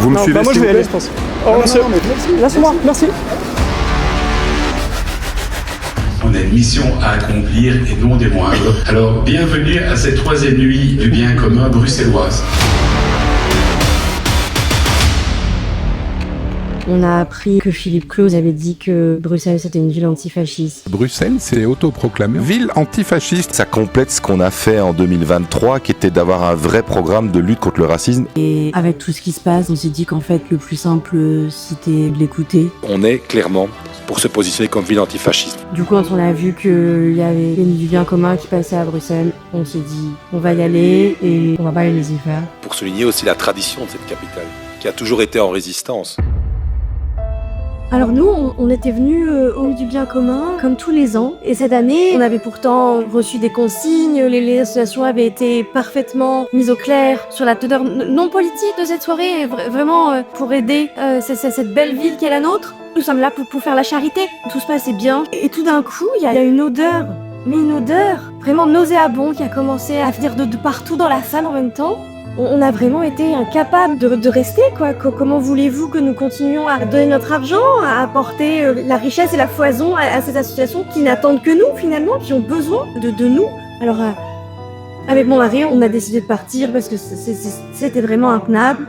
Vous me suivez, moi s'il je vais vous aller, plaît je pense. Oh, monsieur, laisse-moi, merci. On a une mission à accomplir et non des moindres. Alors, bienvenue à cette troisième nuit du bien commun bruxelloise. On a appris que Philippe Claus avait dit que Bruxelles c'était une ville antifasciste. Bruxelles s'est autoproclamée ville antifasciste. Ça complète ce qu'on a fait en 2023, qui était d'avoir un vrai programme de lutte contre le racisme. Et avec tout ce qui se passe, on s'est dit qu'en fait le plus simple c'était de l'écouter. On est clairement pour se positionner comme ville antifasciste. Du coup, quand on a vu qu'il y avait une du bien commun qui passait à Bruxelles, on s'est dit on va y aller et on va pas les laisser faire. Pour souligner aussi la tradition de cette capitale, qui a toujours été en résistance. Alors nous, on était venus au Nuit du bien commun, comme tous les ans. Et cette année, on avait pourtant reçu des consignes, les associations avaient été parfaitement mises au clair sur la teneur non politique de cette soirée, vraiment pour aider cette belle ville qui est la nôtre. Nous sommes là pour faire la charité, tout se passait bien. Et tout d'un coup, il y a une odeur, mais une odeur vraiment nauséabonde qui a commencé à venir de partout dans la salle en même temps. On a vraiment été incapables de rester, quoi. Comment voulez-vous que nous continuions à donner notre argent, à apporter la richesse et la foison à ces associations qui n'attendent que nous, finalement, qui ont besoin de nous. Alors, avec mon mari, on a décidé de partir parce que c'était vraiment intenable.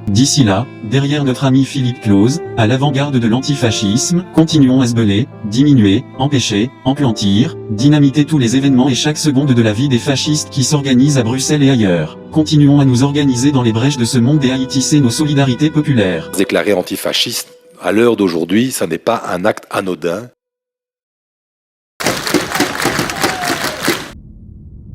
D'ici là, derrière notre ami Philippe Claus, à l'avant-garde de l'antifascisme, continuons à se beler, diminuer, empêcher, emplantir, dynamiter tous les événements et chaque seconde de la vie des fascistes qui s'organisent à Bruxelles et ailleurs. Continuons à nous organiser dans les brèches de ce monde et à y tisser nos solidarités populaires. Déclarer antifasciste, à l'heure d'aujourd'hui, ça n'est pas un acte anodin.